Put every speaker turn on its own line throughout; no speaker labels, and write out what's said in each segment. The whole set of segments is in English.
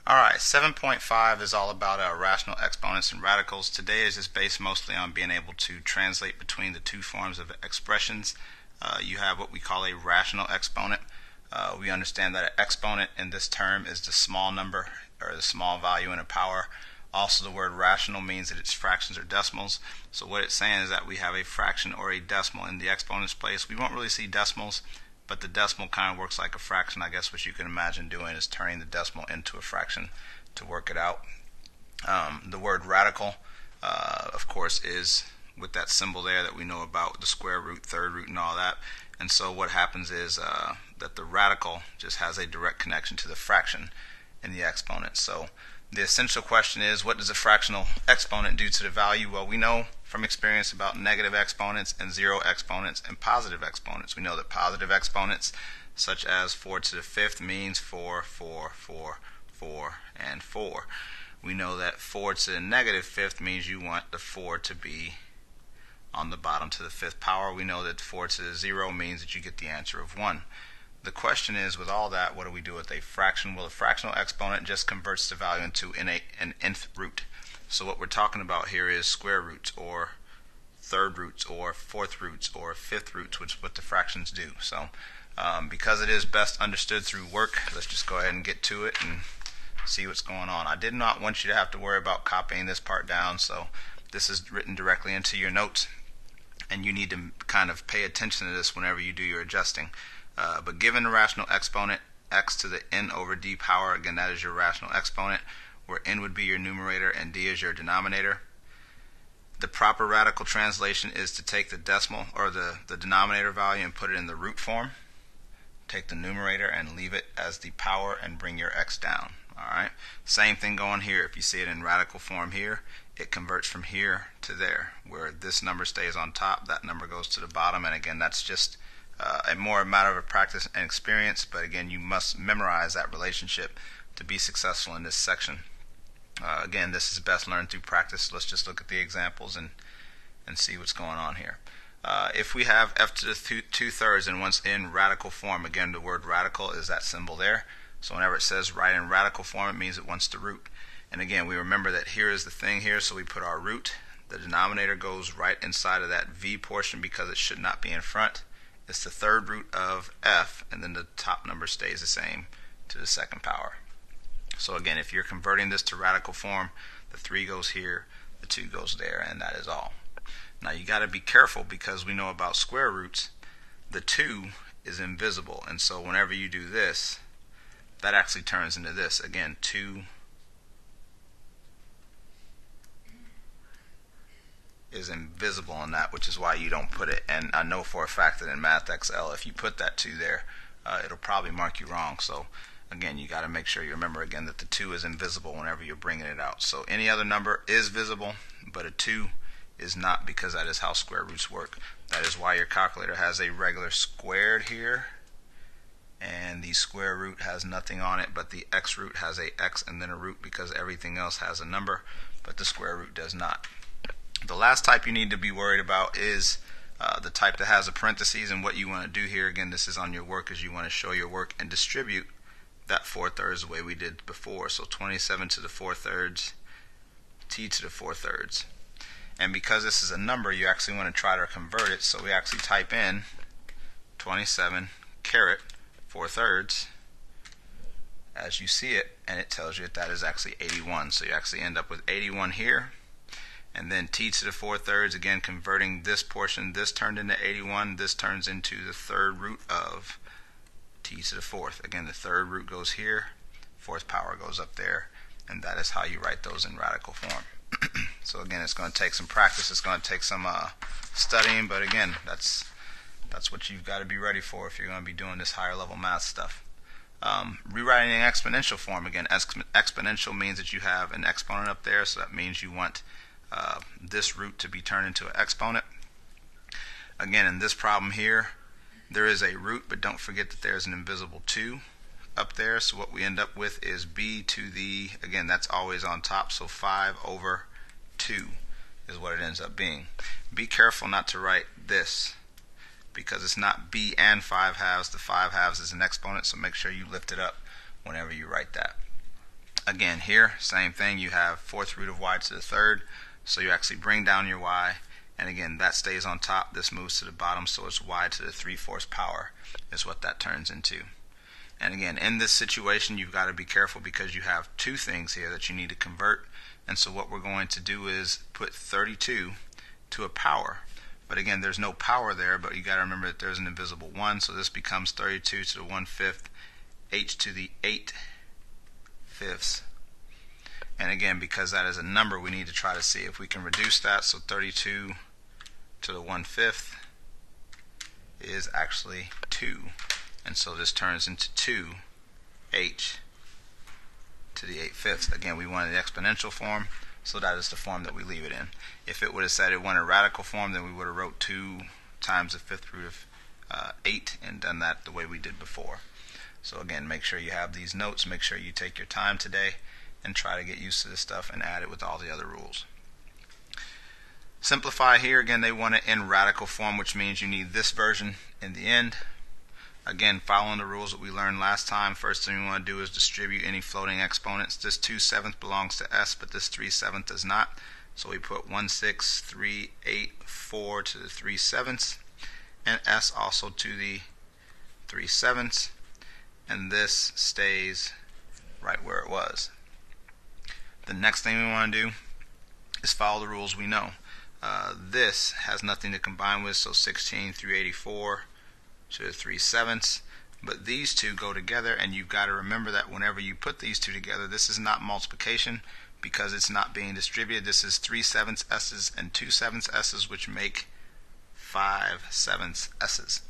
Alright, 7.5 is all about rational exponents and radicals. Today is just based mostly on being able to translate between the two forms of expressions. You have what we call a rational exponent. We understand that an exponent in this term is the small number or the small value in a power. Also, the word rational means that it's fractions or decimals. So what it's saying is that we have a fraction or a decimal in the exponent's place. We won't really see decimals, but the decimal kind of works like a fraction. I guess what you can imagine doing is turning the decimal into a fraction to work it out. The word radical, of course, is with that symbol there that we know about, the square root, third root, and all that. And so what happens is that the radical just has a direct connection to the fraction in the exponent. So the essential question is, what does a fractional exponent do to the value? Well, we know from experience about negative exponents and zero exponents and positive exponents. We know that positive exponents, such as 4 to the 5th, means 4, 4, 4, 4, and 4. We know that 4 to the negative 5th means you want the 4 to be on the bottom to the 5th power. We know that 4 to the 0 means that you get the answer of 1. The question is, with all that, what do we do with a fraction? Well, a fractional exponent just converts the value into an nth root. So what we're talking about here is square roots or third roots or fourth roots or fifth roots, which is what the fractions do. So because it is best understood through work, let's just go ahead and get to it and see what's going on. I did not want you to have to worry about copying this part down, so this is written directly into your notes, and you need to kind of pay attention to this whenever you do your adjusting. But given the rational exponent x to the n over d power, again, that is your rational exponent, where n would be your numerator and d is your denominator. The proper radical translation is to take the decimal or the denominator value and put it in the root form. Take the numerator and leave it as the power and bring your x down. Alright, same thing going here. If you see it in radical form here, it converts from here to there, where this number stays on top, that number goes to the bottom, and again, that's just a more matter of practice and experience, but again, you must memorize that relationship to be successful in this section. Again, this is best learned through practice. Let's just look at the examples and see what's going on here. If we have f to the 2/3 and once in radical form, again, the word radical is that symbol there. So whenever it says write in radical form, it means it wants the root. And again, we remember that here is the thing here, so we put our root. The denominator goes right inside of that v portion because it should not be in front. It's the third root of f, and then the top number stays the same to the second power. So again, if you're converting this to radical form, the 3 goes here, the 2 goes there, and that is all. Now you got to be careful because we know about square roots. The 2 is invisible, and so whenever you do this, that actually turns into this. Again, 2 is invisible in that, which is why you don't put it. And I know for a fact that in Math XL, if you put that 2 there, it'll probably mark you wrong. So again, you got to make sure you remember again that the 2 is invisible whenever you're bringing it out. So any other number is visible, but a 2 is not, because that is how square roots work. That is why your calculator has a regular squared here, and the square root has nothing on it, but the x root has a x and then a root, because everything else has a number, but the square root does not. The last type you need to be worried about is the type that has a parentheses, and what you want to do here, again, this is on your work, is you want to show your work and distribute that 4/3 the way we did before. So 27 to the 4/3, t to the 4/3. And because this is a number, you actually want to try to convert it, so we actually type in 27 caret 4/3 as you see it, and it tells you that is actually 81. So you actually end up with 81 here, and then t to the 4/3, again converting this portion, this turned into 81, this turns into the third root of t to the 4th. Again, the third root goes here, 4th power goes up there, and that is how you write those in radical form. So again, it's going to take some practice, it's going to take some studying, but again, that's what you've got to be ready for if you're going to be doing this higher level math stuff. Rewriting in exponential form, again, exponential means that you have an exponent up there, so that means you want this root to be turned into an exponent. Again, in this problem here, there is a root, but don't forget that there's an invisible 2 up there, so what we end up with is b to the, again, that's always on top, so 5 over 2 is what it ends up being. Be careful not to write this, because it's not b and 5 halves. The 5 halves is an exponent, so make sure you lift it up whenever you write that. Again, here, same thing. You have fourth root of y to the third. So you actually bring down your y. And again, that stays on top. This moves to the bottom. So it's y to the 3/4 power is what that turns into. And again, in this situation, you've got to be careful because you have two things here that you need to convert. And so what we're going to do is put 32 to a power. But again, there's no power there, but you got to remember that there's an invisible 1. So this becomes 32 to the 1/5, h to the 8/5. And again, because that is a number, we need to try to see if we can reduce that. So 32 to the 1/5 is actually 2. And so this turns into 2h to the 8/5. Again, we wanted the exponential form, so that is the form that we leave it in. If it would have said it wanted radical form, then we would have wrote 2 times the 5th root of 8 and done that the way we did before. So again, make sure you have these notes. Make sure you take your time today and try to get used to this stuff and add it with all the other rules. Simplify here. Again, they want it in radical form, which means you need this version in the end. Again, following the rules that we learned last time, first thing we want to do is distribute any floating exponents. This 2/7 belongs to s, but this 3/7 does not. So we put 1/6, 3/8, 4 to the 3/7, and s also to the 3/7, and this stays right where it was. The next thing we want to do is follow the rules we know. This has nothing to combine with, so 16, 3/84 to the 3/7, but these two go together, and you've got to remember that whenever you put these two together, this is not multiplication because it's not being distributed. This is 3/7 s's and 2/7 s's, which make 5/7 s's.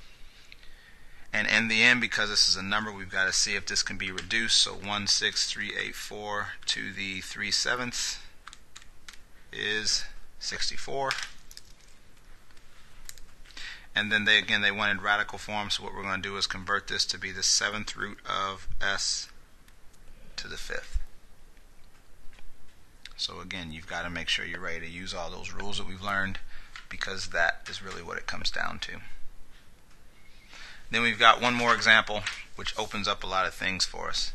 And in the end, because this is a number, we've got to see if this can be reduced. So 1/6, 3/8, 4 to the 3/7 is 64. And then they wanted radical form, so what we're going to do is convert this to be the 7th root of s to the 5th. So again, you've got to make sure you're ready to use all those rules that we've learned, because that is really what it comes down to. Then we've got one more example which opens up a lot of things for us.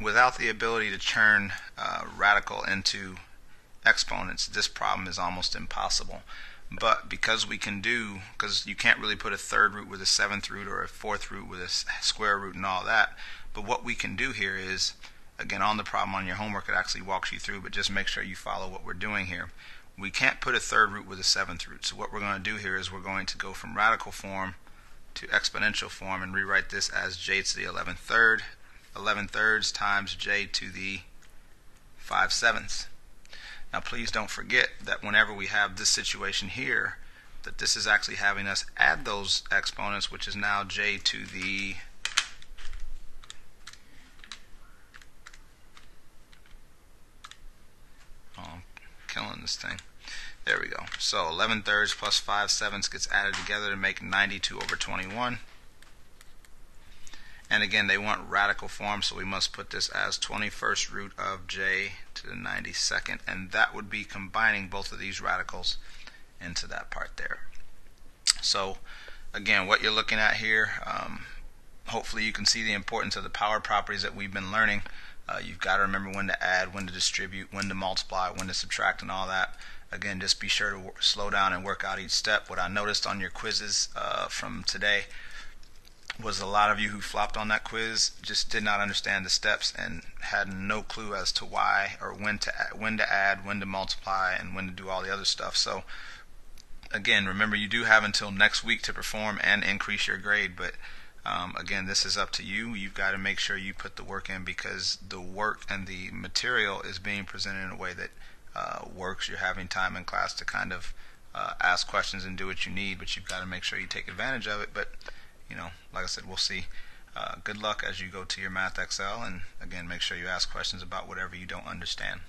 Without the ability to turn radical into exponents, this problem is almost impossible. But because we can do, because you can't really put a third root with a 7th root or a 4th root with a square root and all that, but what we can do here is, again, on the problem on your homework, it actually walks you through, but just make sure you follow what we're doing here. We can't put a third root with a 7th root, so what we're going to do here is we're going to go from radical form to exponential form and rewrite this as j to the 11 thirds times j to the 5/7. Now please don't forget that whenever we have this situation here, that this is actually having us add those exponents, which is now j to the killing this thing. There we go. So 11 thirds plus 5/7 gets added together to make 92/21. And again, they want radical form, so we must put this as 21st root of j to the 92nd, and that would be combining both of these radicals into that part there. So again, what you're looking at here, hopefully you can see the importance of the power properties that we've been learning. You've got to remember when to add, when to distribute, when to multiply, when to subtract, and all that. Again, just be sure to slow down and work out each step. What I noticed on your quizzes from today was a lot of you who flopped on that quiz just did not understand the steps and had no clue as to why or when to add, when to multiply, and when to do all the other stuff. So again, remember, you do have until next week to perform and increase your grade, but again, this is up to you. You've got to make sure you put the work in, because the work and the material is being presented in a way that works. You're having time in class to kind of ask questions and do what you need, but you've got to make sure you take advantage of it. But you know, like I said, we'll see. Good luck as you go to your Math XL, and again, make sure you ask questions about whatever you don't understand.